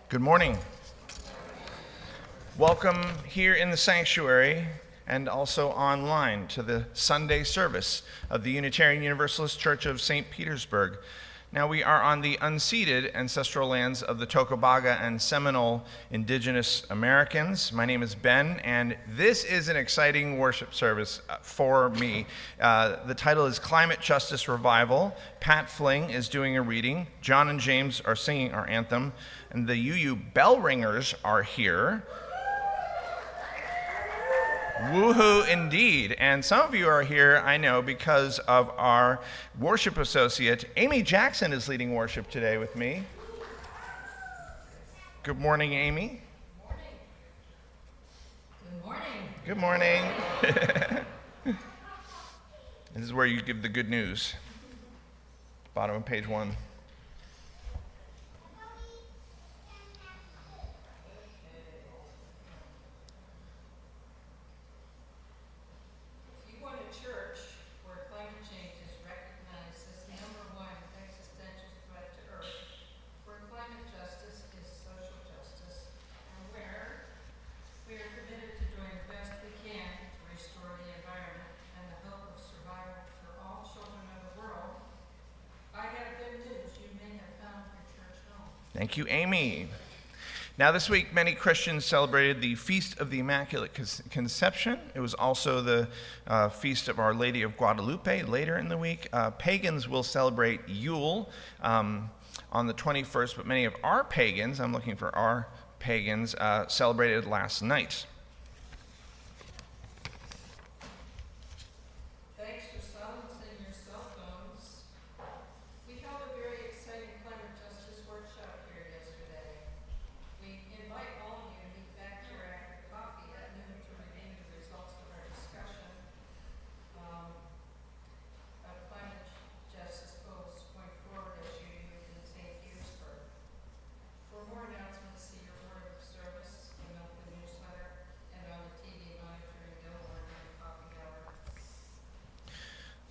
Good morning. Welcome here in the sanctuary and also online to the Sunday service of the Unitarian Universalist Church of St. Petersburg. Now we are on the unceded ancestral lands of the Tocobaga and Seminole Indigenous Americans. My name is Ben, and this is an exciting worship service for me. The title is Climate Justice Revival. Pat Fling is doing a reading. John and James are singing our anthem, and the UU bell ringers are here. Woohoo indeed. And some of you are here, I know, because of our worship associate. Amy Jackson is leading worship today with me. Good morning, Amy. Good morning. Good morning. This is where you give the good news. Bottom of page 1. Thank you, Amy. Now this week, many Christians celebrated the Feast of the Immaculate Conception. It was also the Feast of Our Lady of Guadalupe later in the week. Pagans will celebrate Yule on the 21st, but many of our pagans, I'm looking for our pagans, celebrated last night.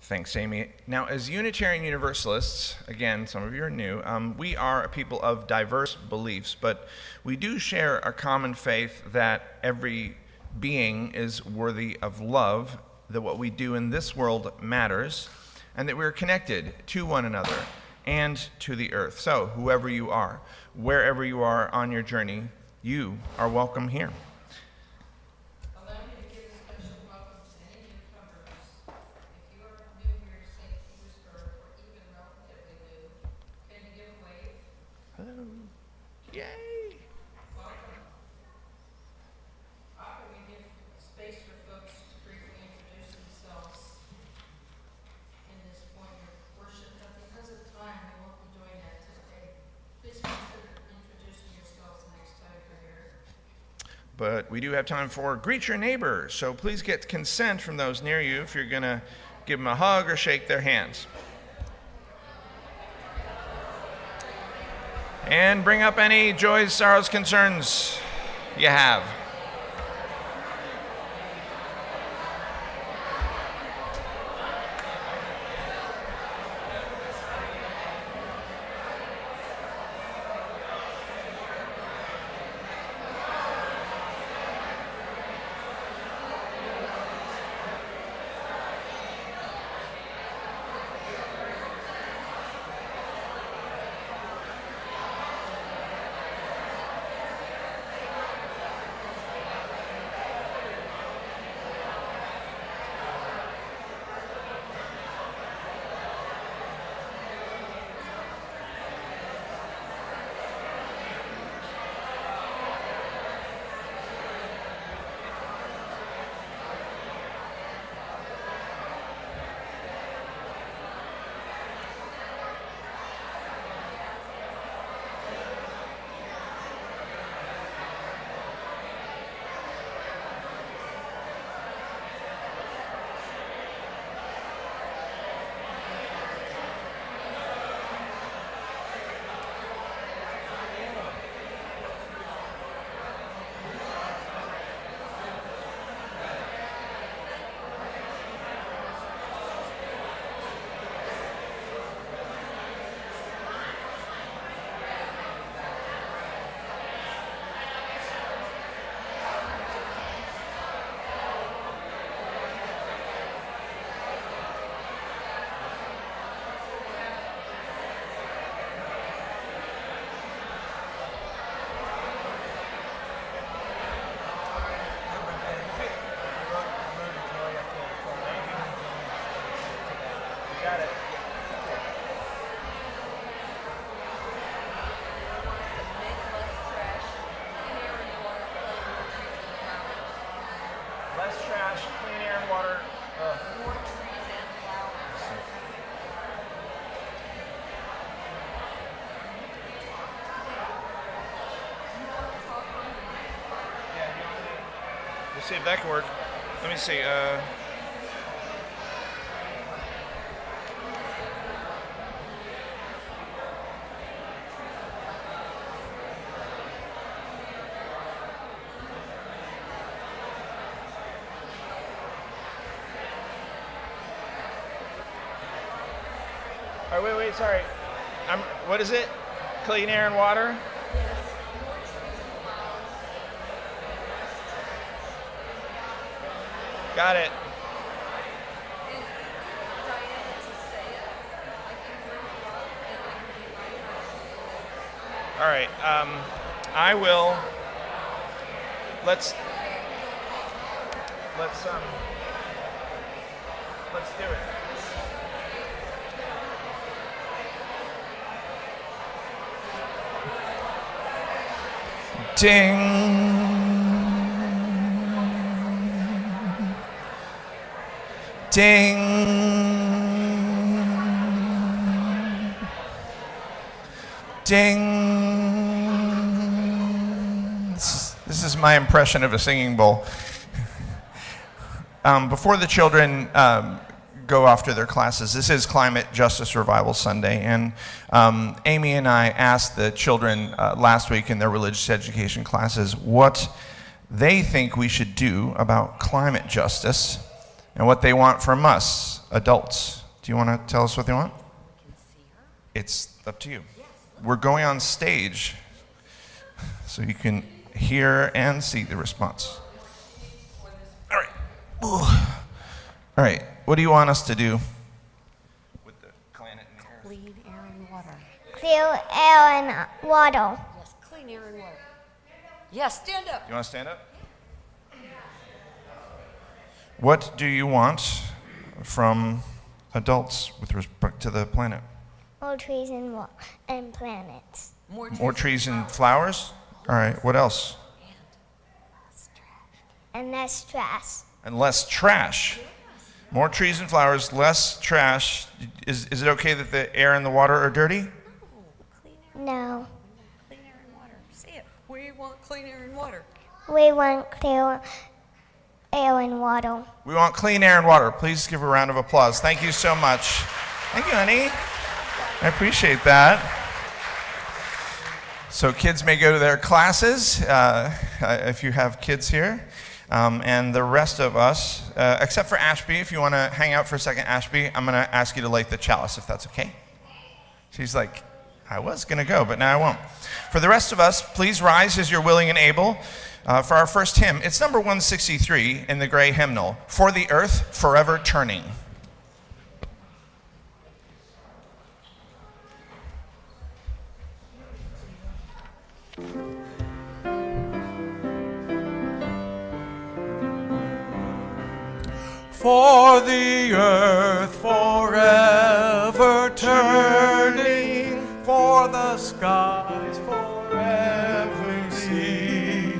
Thanks, Amy. Now, as Unitarian Universalists, again, some of you are new, we are a people of diverse beliefs, but we do share a common faith that every being is worthy of love, that what we do in this world matters, and that we're connected to one another and to the earth. So, whoever you are, wherever you are on your journey, you are welcome here. Yay! Welcome. Often we give space for folks to briefly introduce themselves in this point of worship, but because of time, we won't be doing that today. Please consider introducing yourselves next time you're here. But we do have time for greet your neighbor, so please get consent from those near you if you're going to give them a hug or shake their hands. And bring up any joys, sorrows, concerns you have. got it. Less trash, clean air and water. More trees and flowers. We'll see if that can work. Let me see. All right, wait, sorry. What is it? Clean air and water? Got it. All right. I will. Let's do it. Ding. Ding. Ding. This is my impression of a singing bowl. Before the children go off to their classes, this is Climate Justice Revival Sunday, and Amy and I asked the children last week in their religious education classes what they think we should do about climate justice and what they want from us, adults. Do you want to tell us what they want? It's up to you. We're going on stage so you can hear and see the response. All right. Ooh. All right. What do you want us to do with the planet and the earth? Clean air and water. Clean air and water. Yes, clean air and water. Yes, stand up. You want to stand up? What do you want from adults with respect to the planet? More trees and planets. More trees and flowers? All right. What else? And less trash. And less trash. More trees and flowers, less trash. Is it okay that the air and the water are dirty? No. Clean air and water. Say it. We want clean air and water. We want clear air and water. We want clean air and water. Please give a round of applause. Thank you so much. Thank you, honey. I appreciate that. So kids may go to their classes, if you have kids here. And the rest of us, except for Ashby, if you want to hang out for a second, Ashby, I'm going to ask you to light the chalice, if that's okay. She's like, I was going to go, but now I won't. For the rest of us, please rise as you're willing and able for our first hymn. It's number 163 in the gray hymnal, For the Earth Forever Turning. For the earth forever turning, for the skies forever see,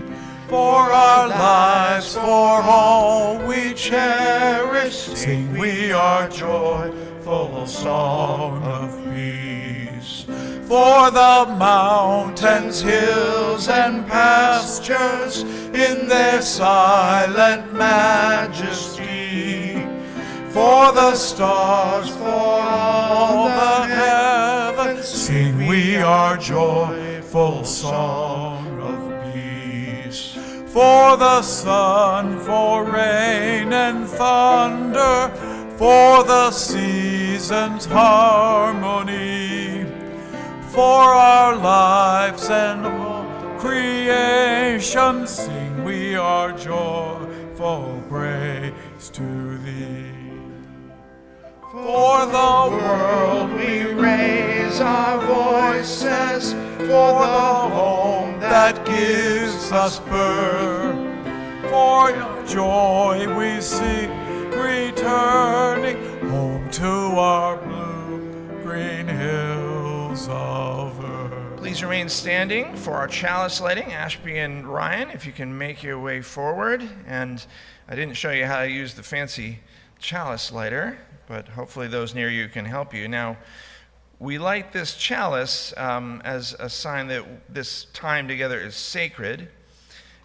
for our lives, for all we cherish, sing we our joyful song of peace. For the mountains, hills, and pastures in their silent majesty, for the stars, for all the heavens, sing we our joyful song of peace. For the sun, for rain and thunder, for the seasons' harmony, for our lives and all creation, sing we our joyful praise to thee. For the world we raise our voices, for the home that gives us birth, for your joy we seek returning home to our blue green hills of earth. Please remain standing for our chalice lighting. Ashby and Ryan, if you can make your way forward. And I didn't show you how to use the fancy chalice lighter, but hopefully those near you can help you. Now, we light this chalice as a sign that this time together is sacred.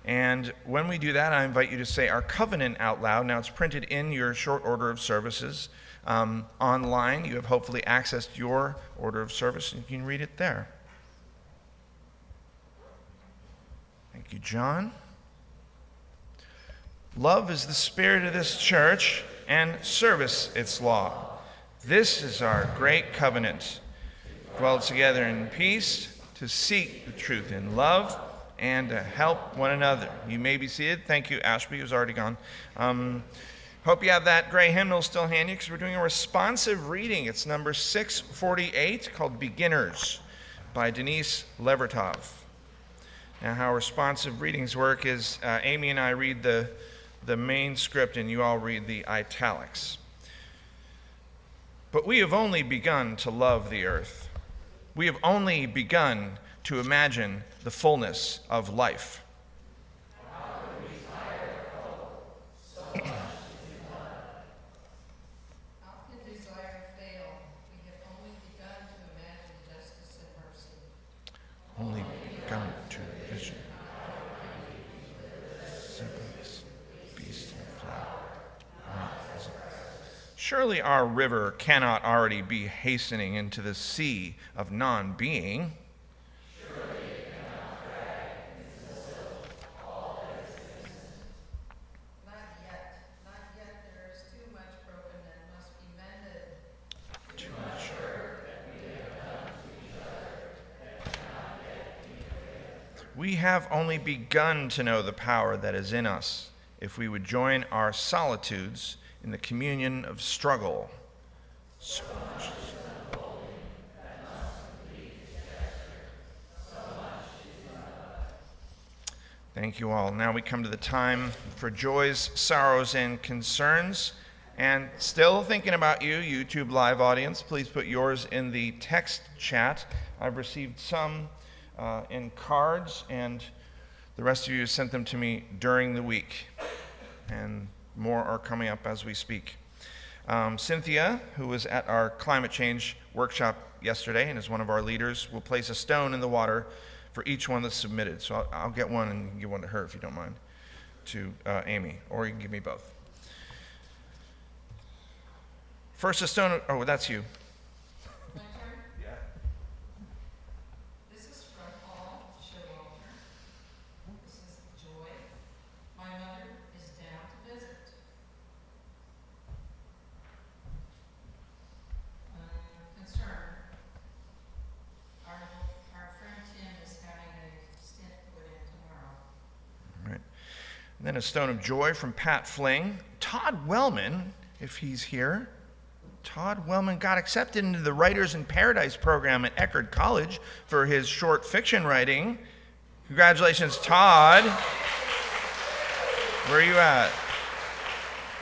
And when we do that, I invite you to say our covenant out loud. Now, it's printed in your short order of services. Online, you have hopefully accessed your order of service, and you can read it there. Thank you, John. Love is the spirit of this church, and service its law. This is our great covenant. Dwell together in peace, to seek the truth in love, and to help one another. You may be seated. Thank you, Ashby, who's already gone. Hope you have that gray hymnal still handy, because we're doing a responsive reading. It's number 648, called Beginners, by Denise Levertov. Now, how responsive readings work is Amy and I read the main script, and you all read the italics. But we have only begun to love the earth. We have only begun to imagine the fullness of life. How can desire fail? We have only begun to imagine justice and mercy. Only begun to vision. Simples, beast and flower. Surely our river cannot already be hastening into the sea of non-being. Not yet, there is too much broken that must be mended. Too much. We have only begun to know the power that is in us if we would join our solitudes in the communion of struggle. So much. Thank you all. Now we come to the time for joys, sorrows, and concerns. And still thinking about you, YouTube Live audience, please put yours in the text chat. I've received some in cards, and the rest of you sent them to me during the week. And more are coming up as we speak. Cynthia, who was at our climate change workshop yesterday and is one of our leaders, will place a stone in the water for each one that's submitted. So I'll get one, and you can give one to her if you don't mind, to Amy, or you can give me both. First, a stone. Oh, that's you. My turn? Yeah. This is from Paul Showalter. This is Joy. My mother is down to visit. Concern. Our friend Tim is having a stent put in tomorrow. All right. And then a stone of joy from Pat Fling. Todd Wellman, if he's here. Todd Wellman got accepted into the Writers in Paradise program at Eckerd College for his short fiction writing. Congratulations, Todd. Where are you at?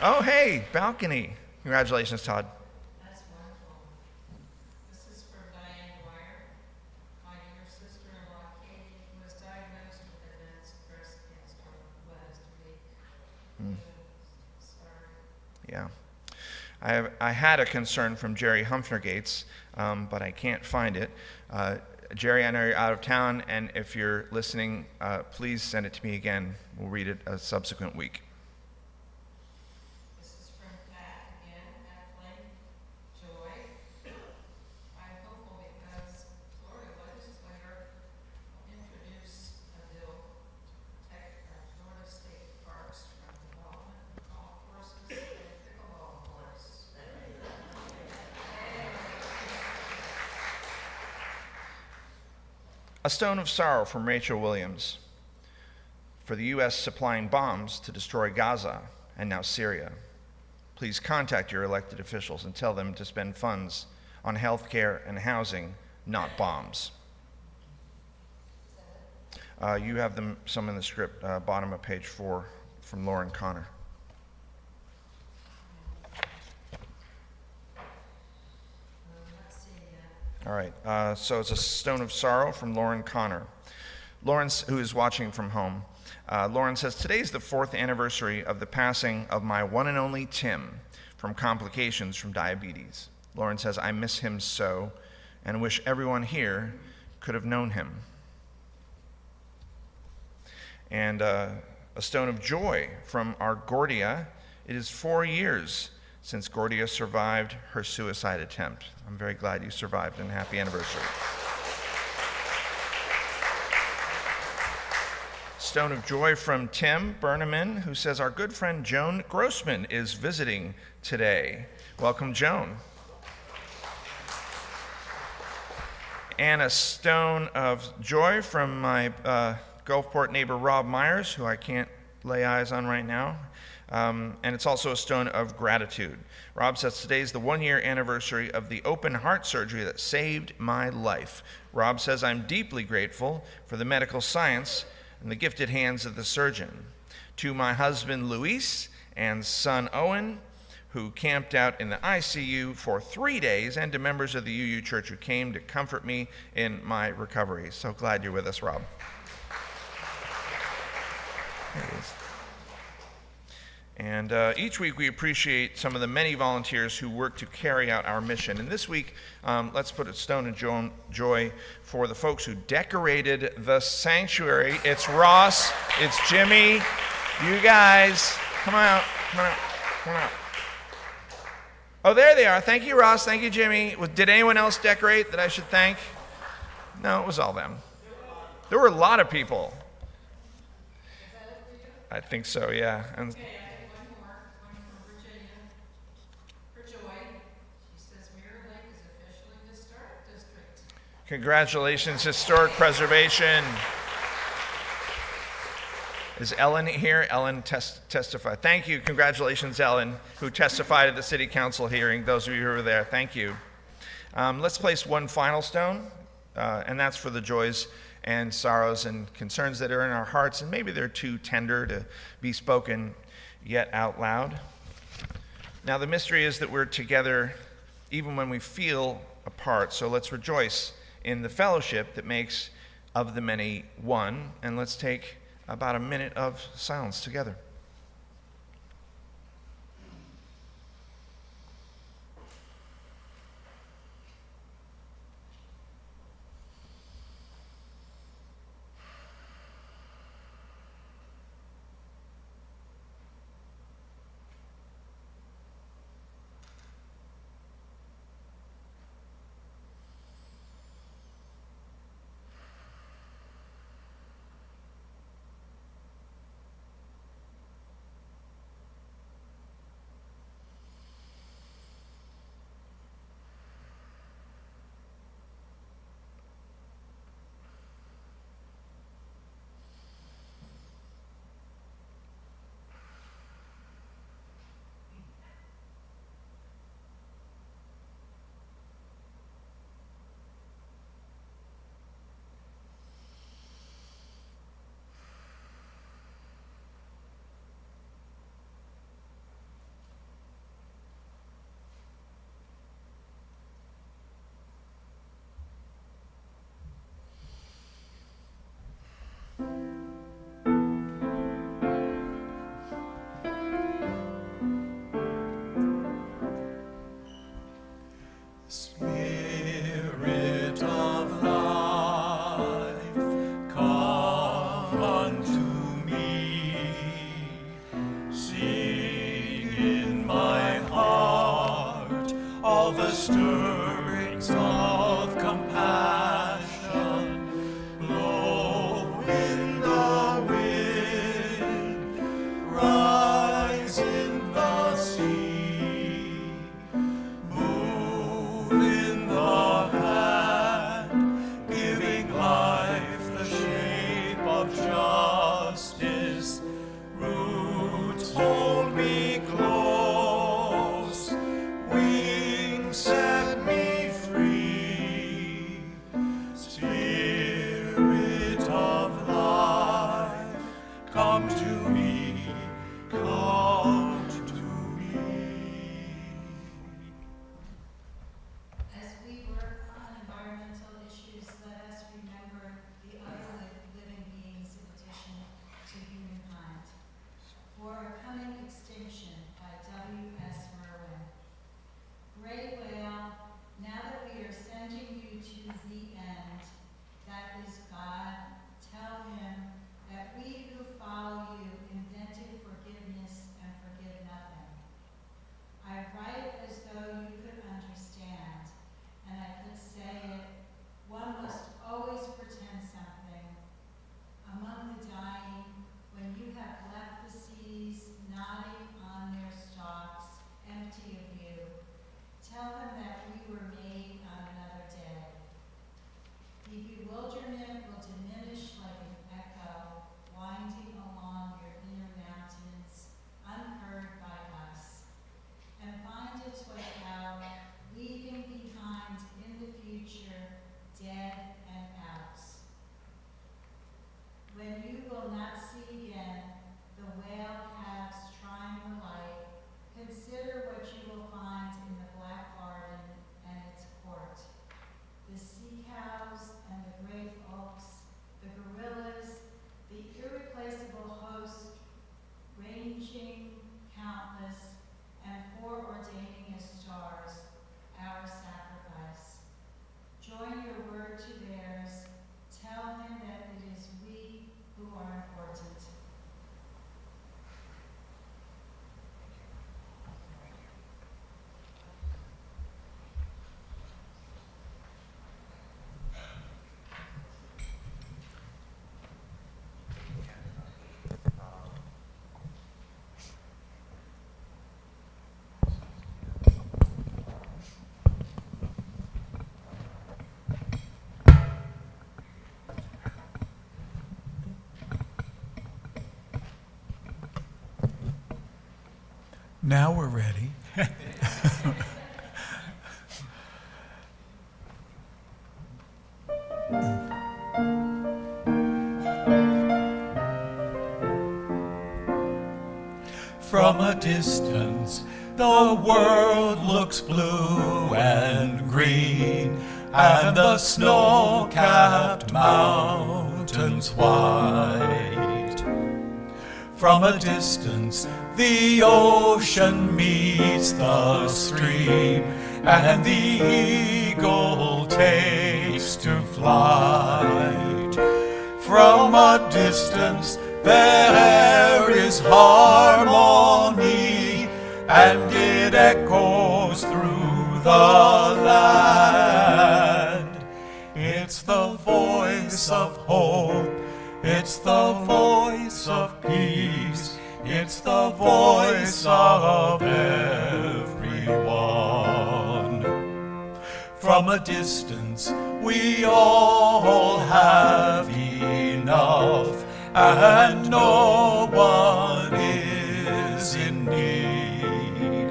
Oh, hey, balcony. Congratulations, Todd. That's wonderful. This is from Diane Dwyer. My dear sister-in-law Katie was diagnosed with advanced breast cancer last week. Sorry. Yeah. I had a concern from Jerry Humphrey-Gates, but I can't find it. Jerry, I know you're out of town, and if you're listening, please send it to me again. We'll read it a subsequent week. This is from Pat again, Pat Flynn. Joy. I'm hopeful because Florida legislator will introduce a bill to protect our Florida state parks from development of golf courses and pickleball courts. A stone of sorrow from Rachel Williams. For the U.S. supplying bombs to destroy Gaza and now Syria, please contact your elected officials and tell them to spend funds on health care and housing, not bombs. You have them, some in the script, bottom of page 4, from Lauren Connor. All right, so it's a stone of sorrow from Lauren Connor. Lauren, who is watching from home. Lauren says, today's the 4th anniversary of the passing of my one and only Tim from complications from diabetes. Lauren says, I miss him so and wish everyone here could have known him. And a stone of joy from our Gordia. It is 4 years since Gordia survived her suicide attempt. I'm very glad you survived, and happy anniversary. Stone of joy from Tim Berneman, who says, our good friend Joan Grossman is visiting today. Welcome, Joan. And a stone of joy from my Gulfport neighbor, Rob Myers, who I can't lay eyes on right now. And it's also a stone of gratitude. Rob says, today's the 1-year anniversary of the open heart surgery that saved my life. Rob says, I'm deeply grateful for the medical science and the gifted hands of the surgeon. To my husband, Luis, and son, Owen, who camped out in the ICU for 3 days, and to members of the UU Church who came to comfort me in my recovery. So glad you're with us, Rob. There it is. And each week we appreciate some of the many volunteers who work to carry out our mission. And this week, let's put a stone of joy for the folks who decorated the sanctuary. It's Ross, it's Jimmy, you guys. Come on out, come on out, come on out. Oh, there they are. Thank you, Ross. Thank you, Jimmy. Did anyone else decorate that I should thank? No, it was all them. There were a lot of people. I think so, yeah. And Okay, I have one more, one from Virginia. For Joy, she says Mirror Lake is officially the historic district. congratulations, Historic Preservation. Is Ellen here? Ellen testified. Thank you. Congratulations, Ellen, who testified at the City Council hearing. Those of you who were there, thank you. Let's place one final stone, and that's for the joys and sorrows and concerns that are in our hearts, and maybe they're too tender to be spoken yet out loud. Now, the mystery is that we're together even when we feel apart, so let's rejoice in the fellowship that makes of the many one, and let's take about a minute of silence together. Spirit of life, come unto me. Sing in my heart all the stirrings of compassion. Blow in the wind, rise in the sea. Move in the hand, giving life the shape of justice. Roots hold me close, wings set me Now we're ready. From a distance, the world looks blue and green, and the snow-capped mountains white. From a distance, the ocean meets the stream, and the eagle takes to flight. From a distance, there is harmony, and it echoes through the land. It's the voice of hope, it's the voice of peace, it's the voice of everyone. From a distance, we all have enough, and no one is in need.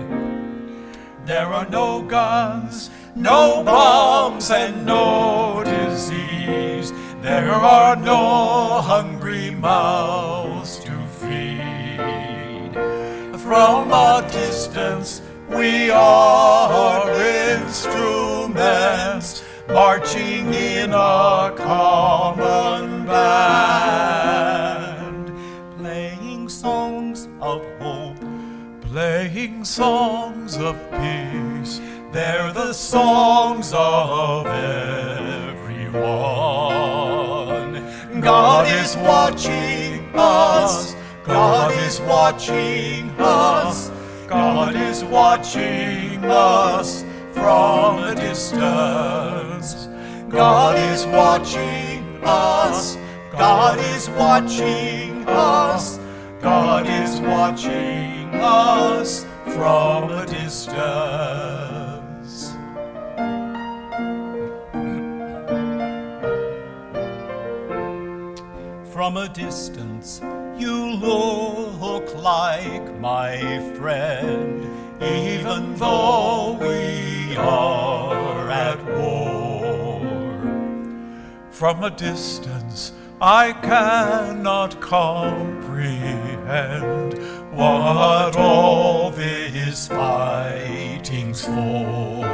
There are no guns, no bombs, and no disease. There are no hungry mouths to feed. From a distance, we are instruments marching in a common band, playing songs of hope, playing songs of peace. They're the songs of everyone. God is watching us, God is watching us, God is watching us from a distance. God is watching us, God is watching us, God is watching us from a distance. From a distance, you look like my friend, even though we are at war. From a distance, I cannot comprehend what all this fighting's for.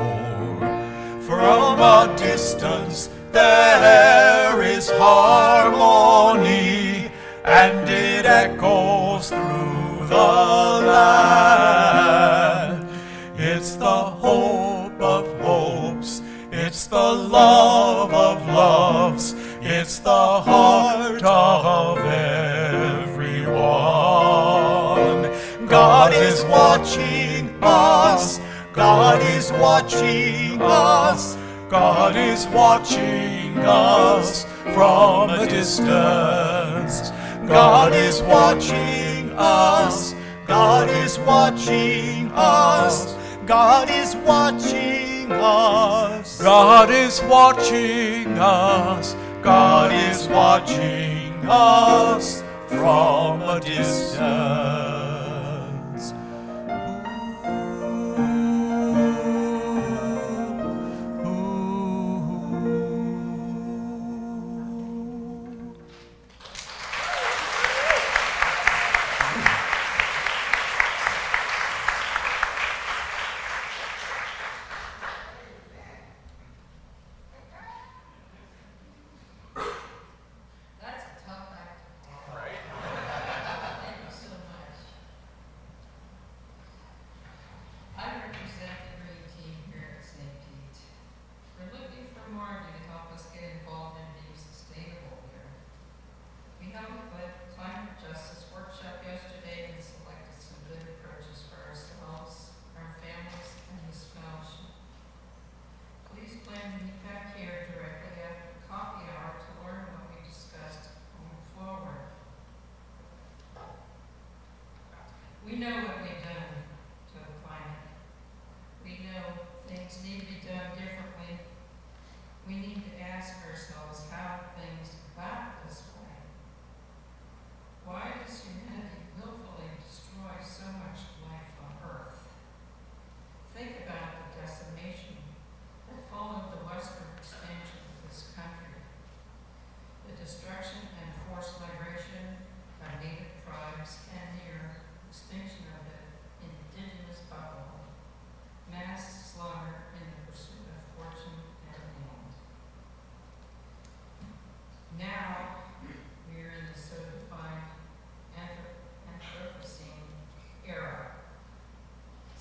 From a distance, there is harmony, and it echoes through the land. It's the hope of hopes, it's the love of loves, it's the heart of everyone. God is watching us, God is watching us, God is watching us from a distance. God is watching us, God is watching us, God is watching us. God is watching us, God is watching us from a distance. That's a tough act. Thank you so much.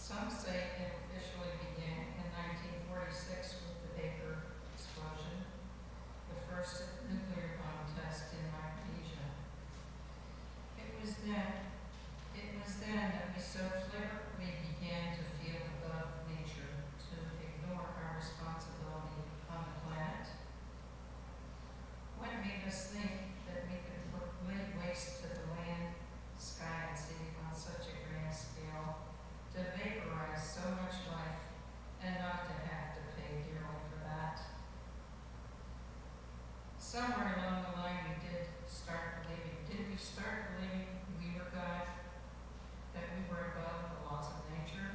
Some say it officially began in 1946 with the Baker explosion, the first nuclear bomb test in Micronesia. It was then that we so flagrantly began to feel above nature, to ignore our responsibility on the planet. What made us think that we could lay waste to the land, sky, and sea on such a grand scale, to vaporize so much life and not to have to pay dearly for that? Somewhere along the line we did start believing. Did we start believing we were God? That we were above the laws of nature?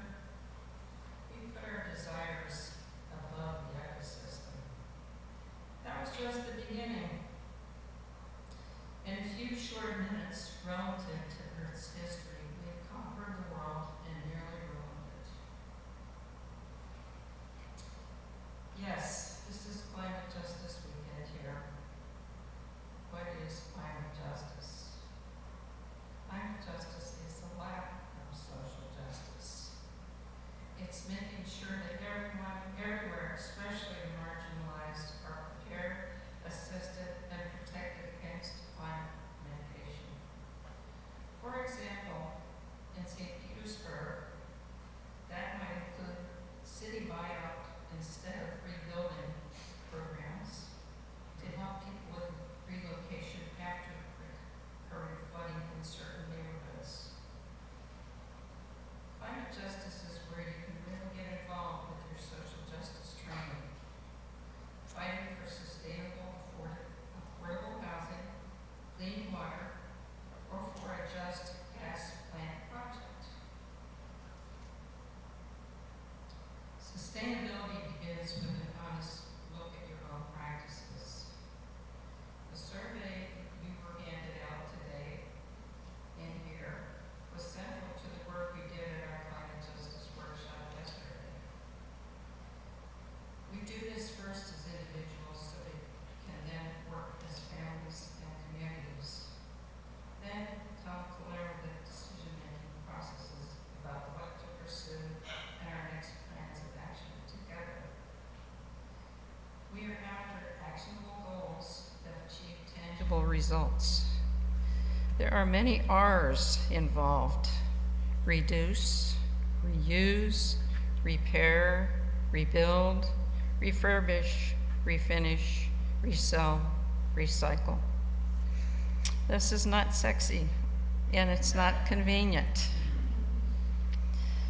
We put our desires above the ecosystem. That was just the beginning. In a few short minutes relative to Earth's history, we have conquered the world and nearly ruined it. Yes, this is climate justice weekend here. What is climate justice? Climate justice is the lack of social justice. It's making sure that everyone, everywhere, especially the marginalized, are prepared, assisted, and protected against climate mitigation. For example, in St. Petersburg, that might include city buyout instead of rebuilding programs to help people with relocation after current flooding in certain neighborhoods. Climate justice is where you can really get involved with your social justice training, fighting for sustainable, affordable housing, clean water, or for a just gas plant project. Sustainability begins with an honest look at your own practices. The survey you were handed out today in here was central to the work we did at our climate justice workshop yesterday. We do this first as individuals so we can then work as families and communities. Then talk to learn the decision-making processes about what to pursue and our next plans of action together. We are after actionable goals that achieve tangible results. There are many R's involved: reduce, reuse, repair, rebuild, refurbish, refinish, resell, recycle. This is not sexy, and it's not convenient.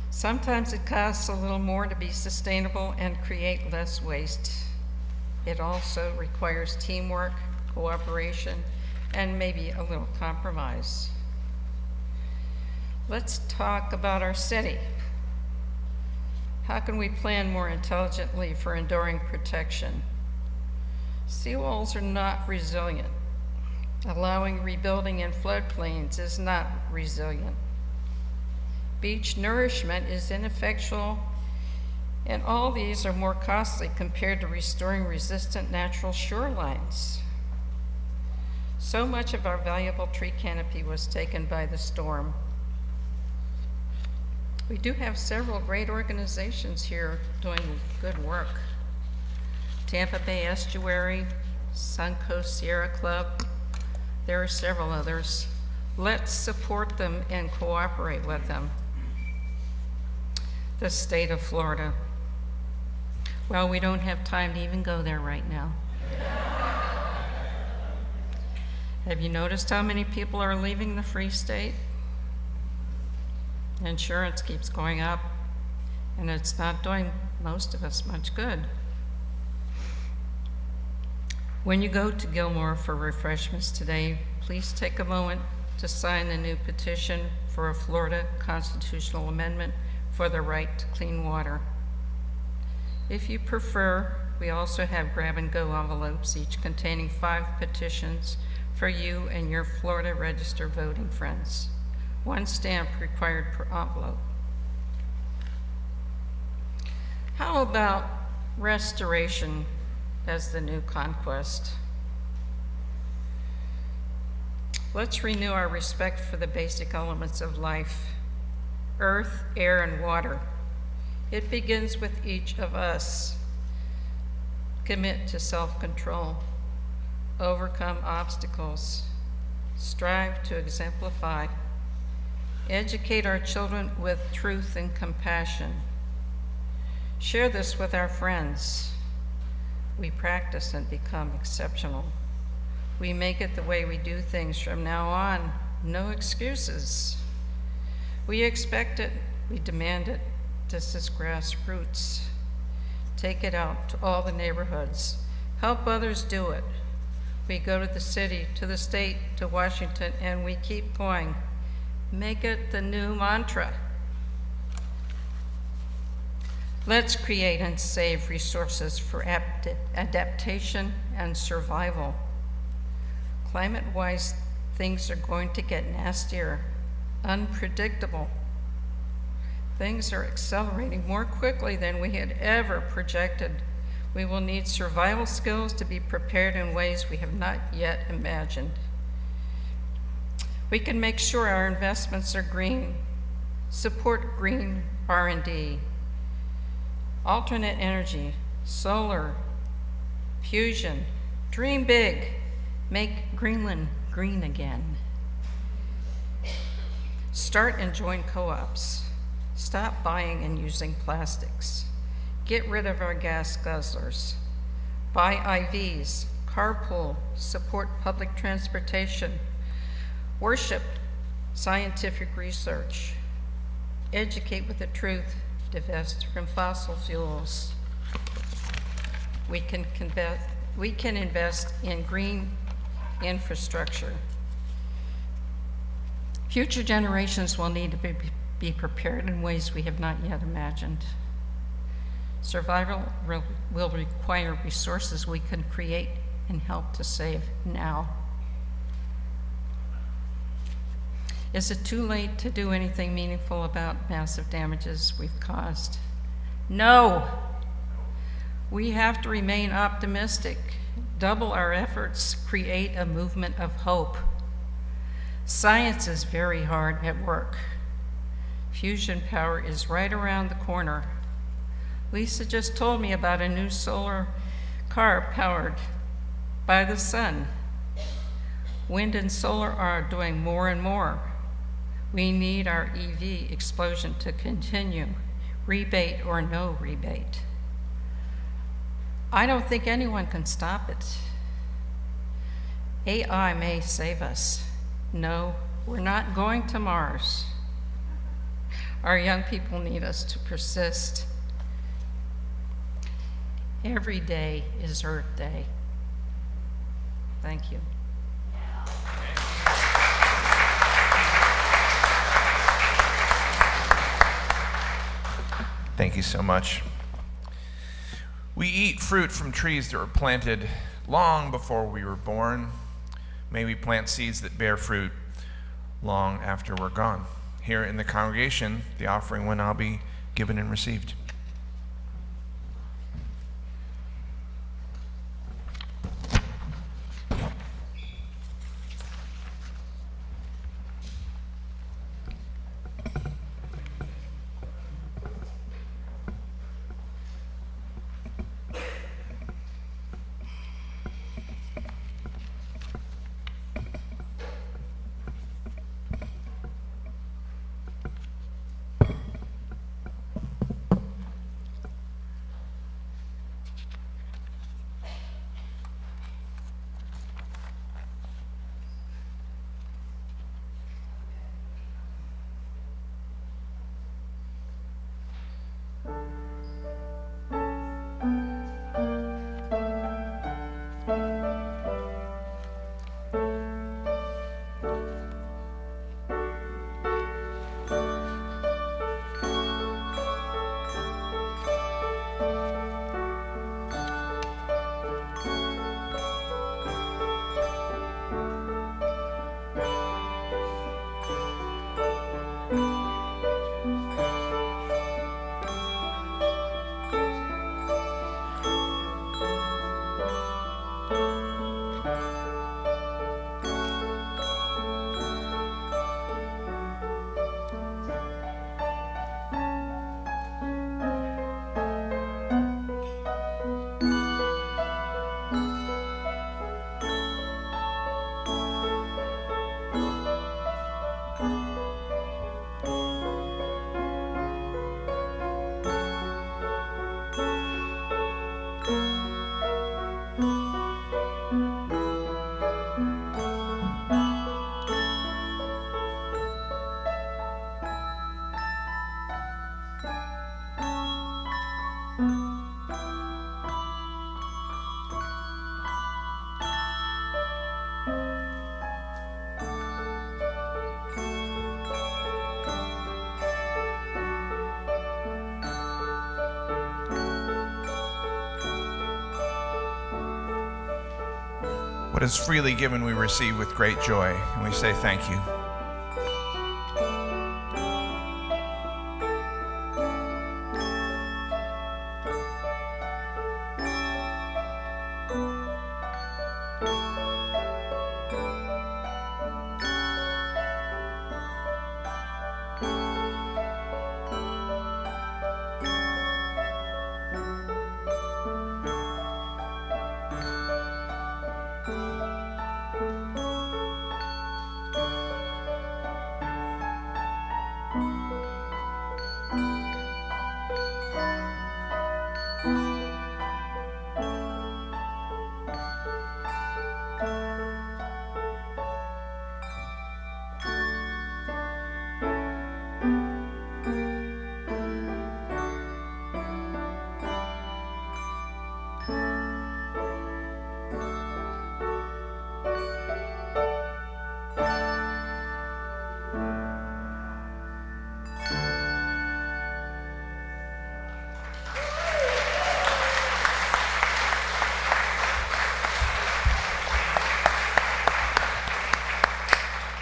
Sometimes it costs a little more to be sustainable and create less waste. It also requires teamwork, cooperation, and maybe a little compromise. Let's talk about our city. How can we plan more intelligently for enduring protection? Seawalls are not resilient. Allowing rebuilding in floodplains is not resilient. Beach nourishment is ineffectual, and all these are more costly compared to restoring resistant natural shorelines. So much of our valuable tree canopy was taken by the storm. We do have several great organizations here doing good work. Tampa Bay Estuary, Suncoast Sierra Club. There are several others. Let's support them and cooperate with them. The state of Florida. Well, we don't have time to even go there right now. Have you noticed how many people are leaving the Free State? Insurance keeps going up, and it's not doing most of us much good. When you go to Gilmore for refreshments today, please take a moment to sign the new petition for a Florida constitutional amendment for the right to clean water. If you prefer, we also have grab-and-go envelopes, each containing 5 petitions for you and your Florida Register voting friends. 1 stamp required per envelope. How about restoration as the new conquest? Let's renew our respect for the basic elements of life: earth, air, and water. It begins with each of us. Commit to self-control. Overcome obstacles. Strive to exemplify. Educate our children with truth and compassion. Share this with our friends. We practice and become exceptional. We make it the way we do things from now on. No excuses. We expect it. We demand it. This is grassroots. Take it out to all the neighborhoods. Help others do it. We go to the city, to the state, to Washington, and we keep going. Make it the new mantra. Let's create and save resources for adaptation and survival. Climate-wise, things are going to get nastier, unpredictable. Things are accelerating more quickly than we had ever projected. We will need survival skills to be prepared in ways we have not yet imagined. We can make sure our investments are green, support green R&D, alternate energy, solar, fusion, dream big, make Greenland green again. Start and join co-ops. Stop buying and using plastics. Get rid of our gas guzzlers. Buy IVs, carpool, support public transportation, worship scientific research, educate with the truth, divest from fossil fuels. We can invest in green infrastructure. Future generations will need to be prepared in ways we have not yet imagined. Survival will require resources we can create and help to save now. Is it too late to do anything meaningful about massive damages we've caused? No. We have to remain optimistic, double our efforts, create a movement of hope. Science is very hard at work. Fusion power is right around the corner. Lisa just told me about a new solar car powered by the sun. Wind and solar are doing more and more. We need our EV explosion to continue, rebate or no rebate. I don't think anyone can stop it. AI may save us. No, we're not going to Mars. Our young people need us to persist. Every day is Earth Day. Thank you. Thank you so much. We eat fruit from trees that were planted long before we were born. May we plant seeds that bear fruit long after we're gone. Here in the congregation, the offering will now be given and received. What is freely given we receive with great joy, and we say thank you.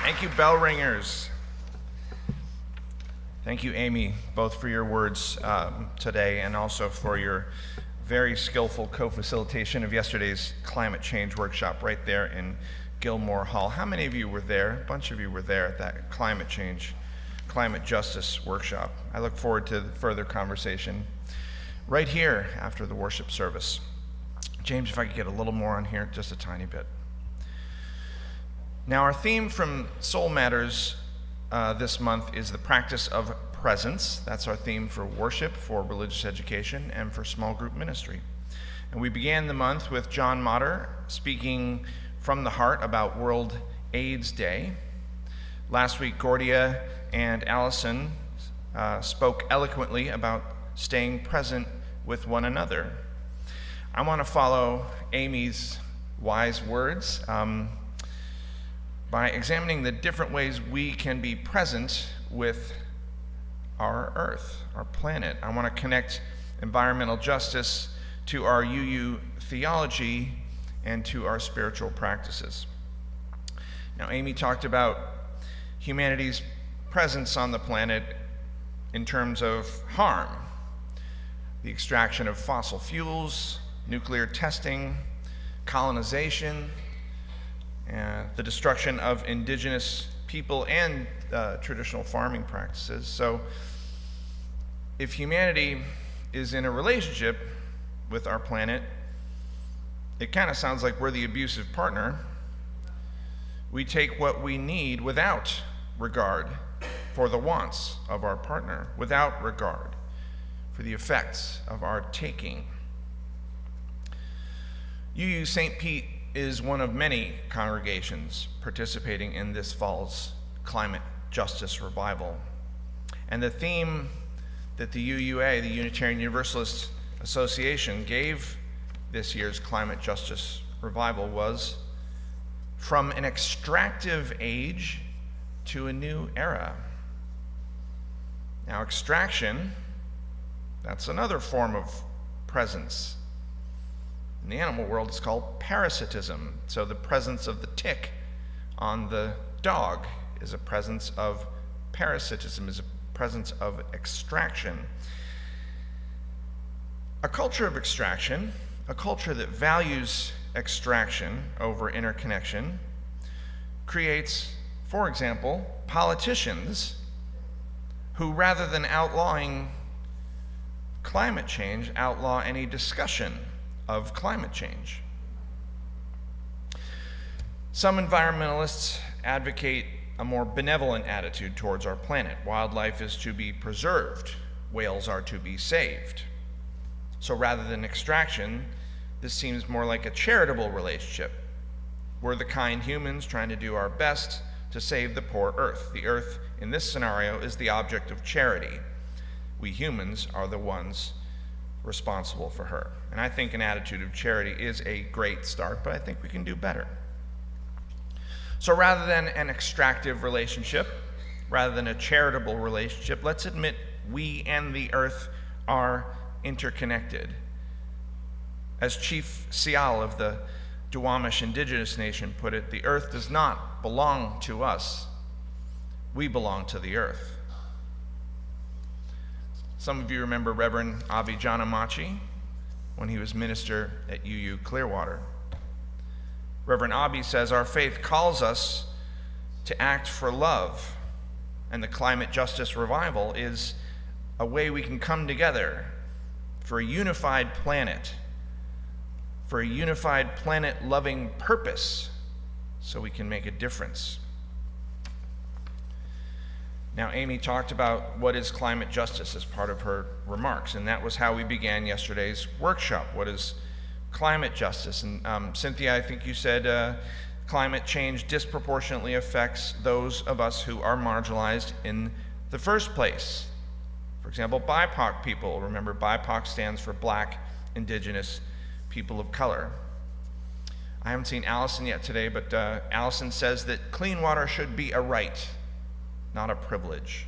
Thank you, bell ringers. Thank you, Amy, both for your words today and also for your very skillful co-facilitation of yesterday's climate change workshop right there in Gilmore Hall. How many of you were there? A bunch of you were there at that climate justice workshop. I look forward to further conversation right here after the worship service. James, if I could get a little more on here, just a tiny bit. Now, our theme from Soul Matters this month is the practice of presence. That's our theme for worship, for religious education, and for small group ministry. And we began the month with John Motter speaking from the heart about World AIDS Day. Last week, Gordia and Allison spoke eloquently about staying present with one another. I want to follow Amy's wise words by examining the different ways we can be present with our earth, our planet. I want to connect environmental justice to our UU theology and to our spiritual practices. Now, Amy talked about humanity's presence on the planet in terms of harm, the extraction of fossil fuels, nuclear testing, colonization, the destruction of indigenous people and traditional farming practices. So if humanity is in a relationship with our planet, it kind of sounds like we're the abusive partner. We take what we need without regard for the wants of our partner, without regard for the effects of our taking. UU St. Pete is one of many congregations participating in this fall's climate justice revival. And the theme that the UUA, the Unitarian Universalist Association, gave this year's climate justice revival was From an Extractive Age to a New Era. Now, extraction, that's another form of presence. In the animal world, it's called parasitism. So the presence of the tick on the dog is a presence of parasitism, is a presence of extraction. A culture of extraction, a culture that values extraction over interconnection, creates, for example, politicians who, rather than outlawing climate change, outlaw any discussion of climate change. Some environmentalists advocate a more benevolent attitude towards our planet. Wildlife is to be preserved, whales are to be saved. So rather than extraction, this seems more like a charitable relationship. We're the kind humans trying to do our best to save the poor earth. The earth, in this scenario, is the object of charity. we humans are the ones responsible for her. And I think an attitude of charity is a great start, but I think we can do better. So rather than an extractive relationship, rather than a charitable relationship, let's admit we and the earth are interconnected. As Chief Sial of the Duwamish Indigenous Nation put it, the earth does not belong to us. We belong to the earth. Some of you remember Reverend Avi Janamachi when he was minister at UU Clearwater. Reverend Avi says, our faith calls us to act for love, and the climate justice revival is a way we can come together for a unified planet, for a unified planet-loving purpose, so we can make a difference. Now, Amy talked about what is climate justice as part of her remarks, and that was how we began yesterday's workshop. What is climate justice? And Cynthia, I think you said climate change disproportionately affects those of us who are marginalized in the first place. For example, BIPOC people. Remember, BIPOC stands for Black, Indigenous, People of Color. I haven't seen Allison yet today, but Allison says that clean water should be a right, not a privilege.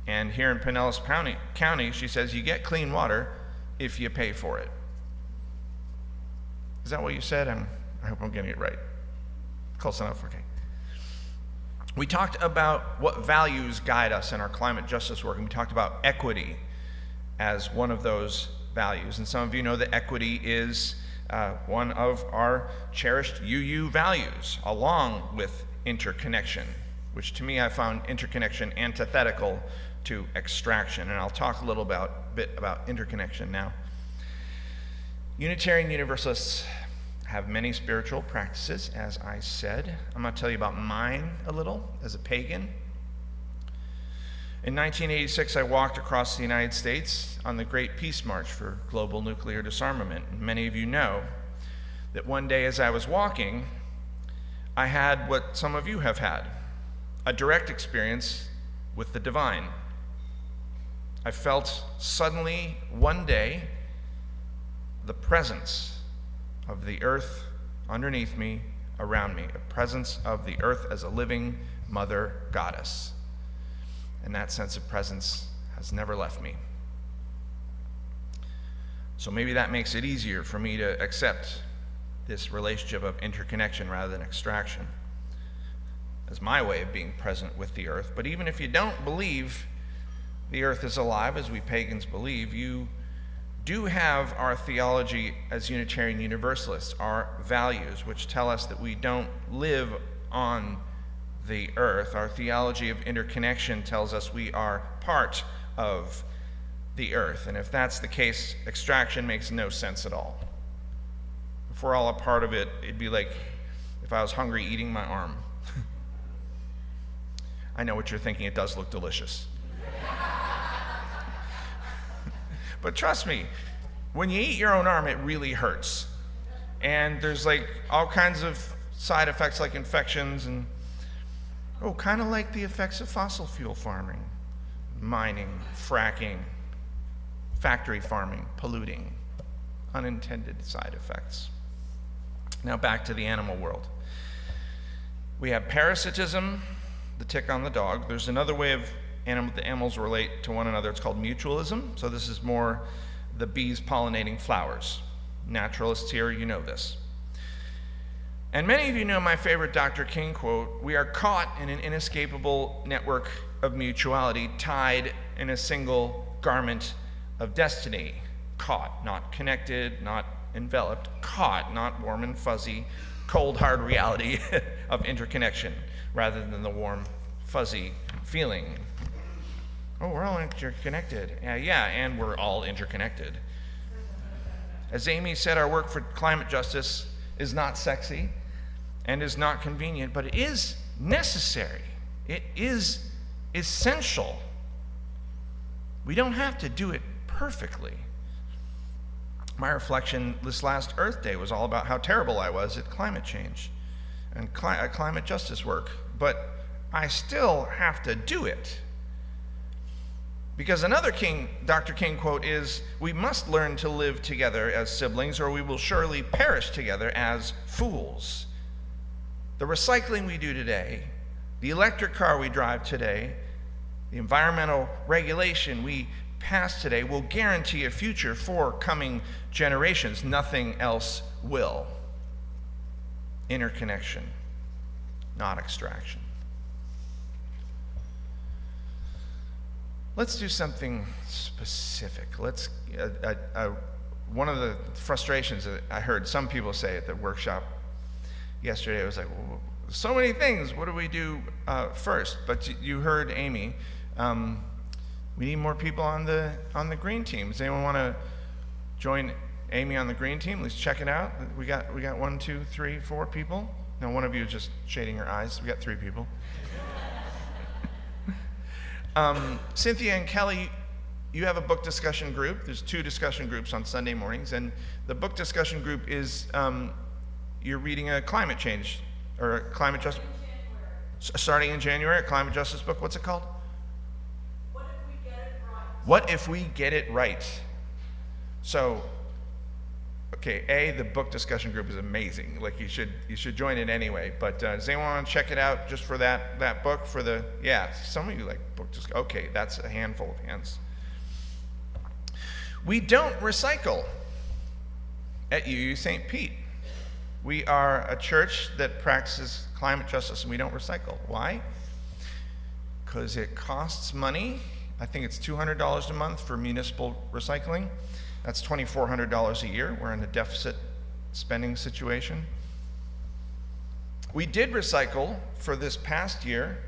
And here in Pinellas County, she says you get clean water if you pay for it. Is that what you said? I hope I'm getting it right. Close enough, okay. We talked about what values guide us in our climate justice work, and we talked about equity as one of those values. And some of you know that equity is one of our cherished UU values, along with interconnection, which to me I found interconnection antithetical to extraction. And I'll talk a little bit about interconnection now. Unitarian Universalists have many spiritual practices, as I said. I'm going to tell you about mine a little as a pagan. In 1986, I walked across the United States on the Great Peace March for global nuclear disarmament. And many of you know that one day as I was walking, I had what some of you have had, a direct experience with the divine. I felt suddenly one day the presence of the earth underneath me, around me, a presence of the earth as a living mother goddess. And that sense of presence has never left me. So maybe that makes it easier for me to accept this relationship of interconnection rather than extraction as my way of being present with the earth. But even if you don't believe the earth is alive, as we pagans believe, you do have our theology as Unitarian Universalists, our values, which tell us that we don't live on the earth. Our theology of interconnection tells us we are part of the earth. And if that's the case, extraction makes no sense at all. If we're all a part of it, it'd be like if I was hungry eating my arm. I know what you're thinking, it does look delicious. But trust me, when you eat your own arm, it really hurts. And there's like all kinds of side effects like infections and, kind of like the effects of fossil fuel farming, mining, fracking, factory farming, polluting, unintended side effects. Now back to the animal world. We have parasitism, the tick on the dog. There's another way of the animals relate to one another. It's called mutualism. So this is more the bees pollinating flowers. Naturalists here, you know this. And many of you know my favorite Dr. King quote, "We are caught in an inescapable network of mutuality, tied in a single garment of destiny." Caught, not connected, not enveloped. Caught, not warm and fuzzy, cold, hard reality of interconnection, rather than the warm, fuzzy feeling. We're all interconnected. Yeah, and we're all interconnected. As Amy said, our work for climate justice is not sexy and is not convenient, but it is necessary. It is essential. We don't have to do it perfectly. My reflection this last Earth Day was all about how terrible I was at climate change and climate justice work, but I still have to do it. Because another Dr. King quote is, "We must learn to live together as siblings, or we will surely perish together as fools." The recycling we do today, the electric car we drive today, the environmental regulation we pass today will guarantee a future for coming generations. Nothing else will. Interconnection, not extraction. Let's do something specific. One of the frustrations that I heard some people say at the workshop yesterday was like, well, so many things, what do we do first? But you heard Amy. We need more people on the green team. Does anyone want to join Amy on the green team? Let's check it out. We got 1, 2, 3, 4 people. No, one of you is just shading your eyes. We got 3 people. Cynthia and Kelly, you have a book discussion group. There's 2 discussion groups on Sunday mornings, and the book discussion group is you're reading a climate change or a climate justice. Starting in January, a climate justice book. What's it called? What if we get it right? What if we get it right? So, okay, the book discussion group is amazing. Like you should join it anyway. But does anyone want to check it out just for that book? Some of you like book discussion. Okay, that's a handful of hands. We don't recycle at UU St. Pete. We are a church that practices climate justice, and we don't recycle. Why? Because it costs money. I think it's $200 a month for municipal recycling. That's $2,400 a year. We're in a deficit spending situation. We did recycle for this past year.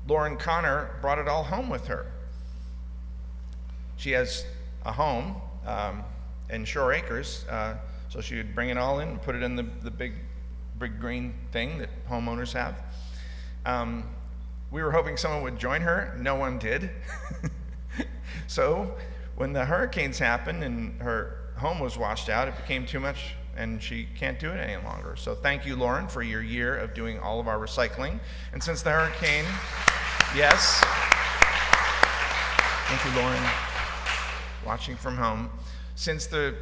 Lauren Connor brought it all home with her. She has a home in Shore Acres, so she would bring it all in and put it in the big green thing that homeowners have. We were hoping someone would join her. No one did. So when the hurricanes happened and her home was washed out, it became too much and she can't do it any longer. So thank you, Lauren, for your year of doing all of our recycling. And since the hurricane, yes. Thank you, Lauren, watching from home. Since the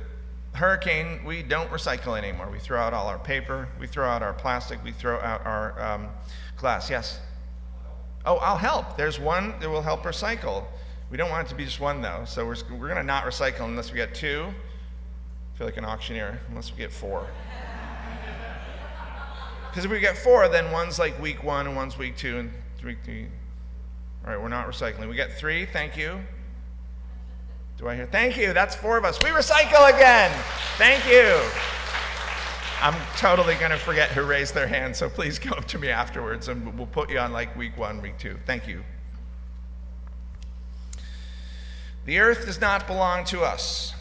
hurricane, we don't recycle anymore. We throw out all our paper, we throw out our plastic, we throw out our glass. Yes? Oh, I'll help. There's one that will help recycle. We don't want it to be just one, though, so we're going to not recycle unless we get 2. I feel like an auctioneer, unless we get 4. Because if we get 4, then one's like week 1 and one's week 2 and week 3. All right, we're not recycling. We got 3, thank you. Do I hear? Thank you, that's 4 of us. We recycle again. Thank you. I'm totally going to forget who raised their hand, so please come up to me afterwards and we'll put you on like week 1, week 2. Thank you. The earth does not belong to us.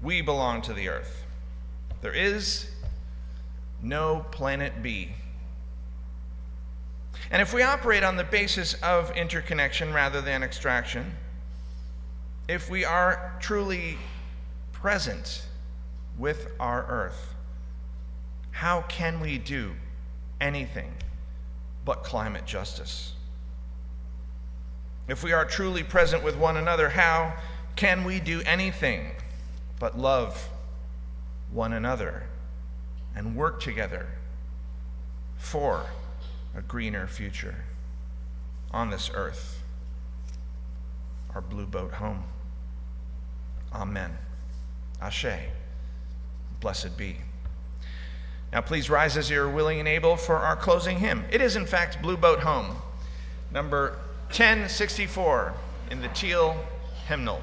We belong to the earth. There is no planet B. And if we operate on the basis of interconnection rather than extraction, if we are truly present with our earth, how can we do anything but climate justice? If we are truly present with one another, how can we do anything but love one another and work together for a greener future on this earth, our blue boat home? Amen. Ashe. Blessed be. Now please rise as you're willing and able for our closing hymn. It is in fact Blue Boat Home, number 1064 in the teal hymnal.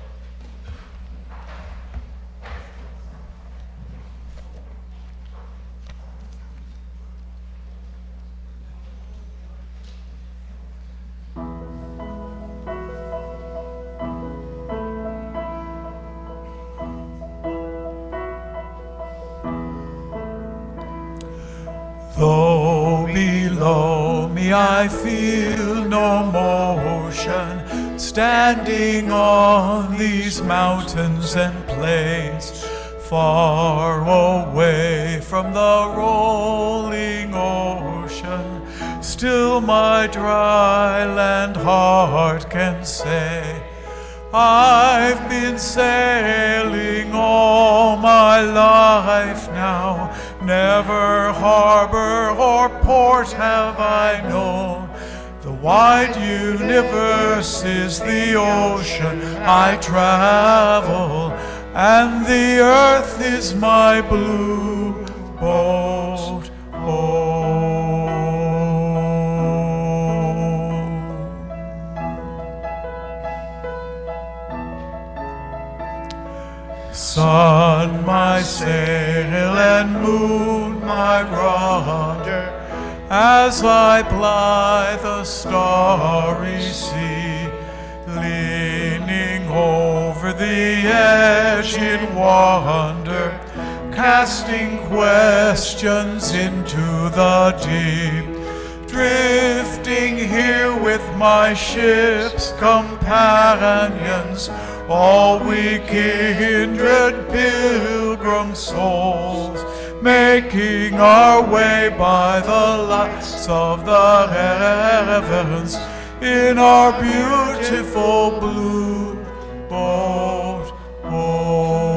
Though below me I feel no motion, standing on these mountains and plains, far away from the rolling ocean, still my dry land heart can say, I've been sailing all my life now, never harbor or port have I known. The wide universe is the ocean I travel, and the earth is my blue boat home. Sun, my sail, and moon, my rudder, as I ply the starry sea, leaning over the edge in wonder, casting questions into the deep, drifting here with my ship's companions, all we kindred pilgrim souls, making our way by the lights of the heavens in our beautiful blue boat home.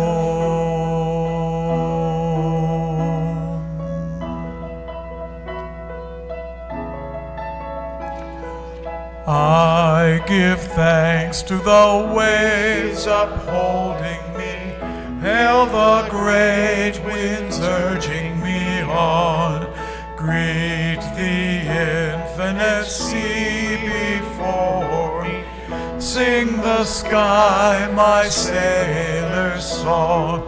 I give thanks to the waves upholding me, hail the great winds urging me on, greet the infinite sea before me, sing the sky my sailor's song.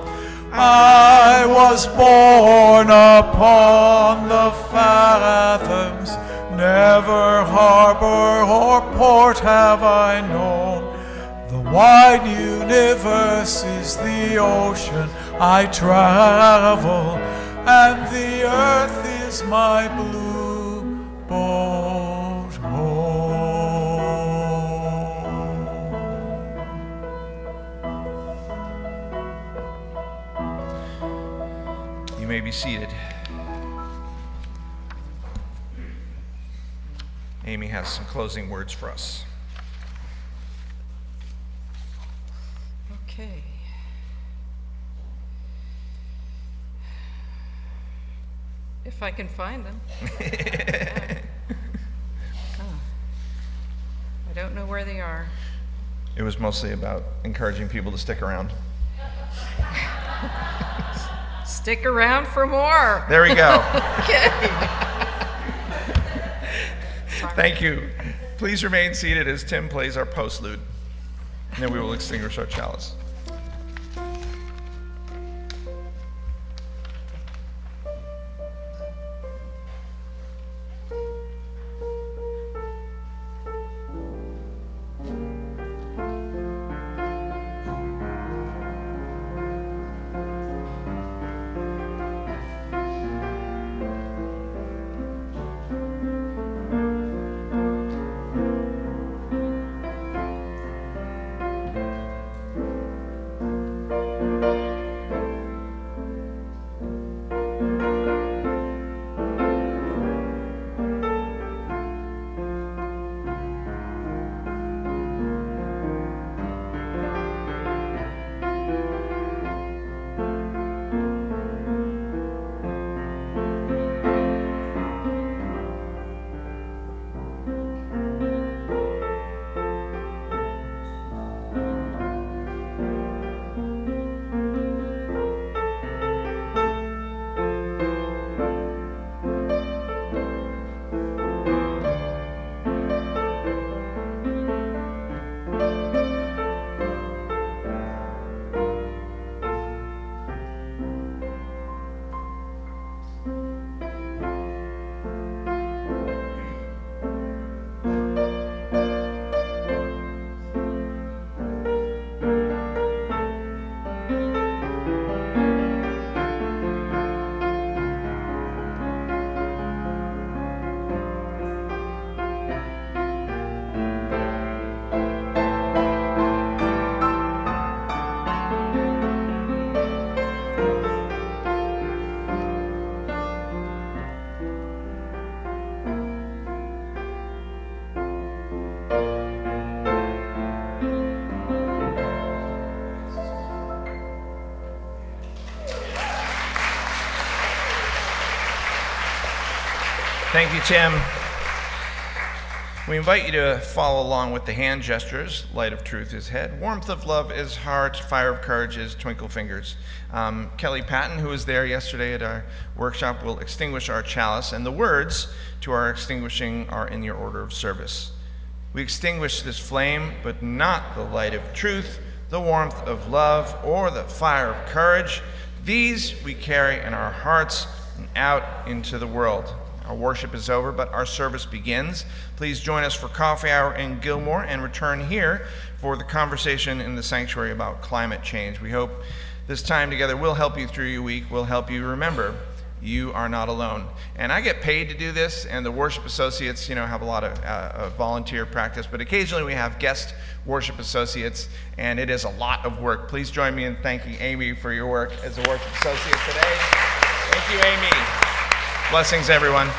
I was born upon the fathoms, never harbor or port have I known. The wide universe is the ocean I travel, and the earth is my blue boat home. You may be seated. Amy has some closing words for us. Okay. If I can find them. I don't know where they are. It was mostly about encouraging people to stick around. Stick around for more. There we go. Okay. Thank you. Please remain seated as Tim plays our postlude. And then we will extinguish our chalice. Thank you, Tim. We invite you to follow along with the hand gestures. Light of truth is head, warmth of love is heart, fire of courage is twinkle fingers. Kelly Patton, who was there yesterday at our workshop, will extinguish our chalice, and the words to our extinguishing are in your order of service. We extinguish this flame, but not the light of truth, the warmth of love, or the fire of courage. These we carry in our hearts and out into the world. Our worship is over, but our service begins. Please join us for coffee hour in Gilmore and return here for the conversation in the sanctuary about climate change. We hope this time together will help you through your week, will help you remember you are not alone. And I get paid to do this, and the worship associates, have a lot of volunteer practice, but occasionally we have guest worship associates, and it is a lot of work. Please join me in thanking Amy for your work as a worship associate today. Thank you, Amy. Blessings, everyone.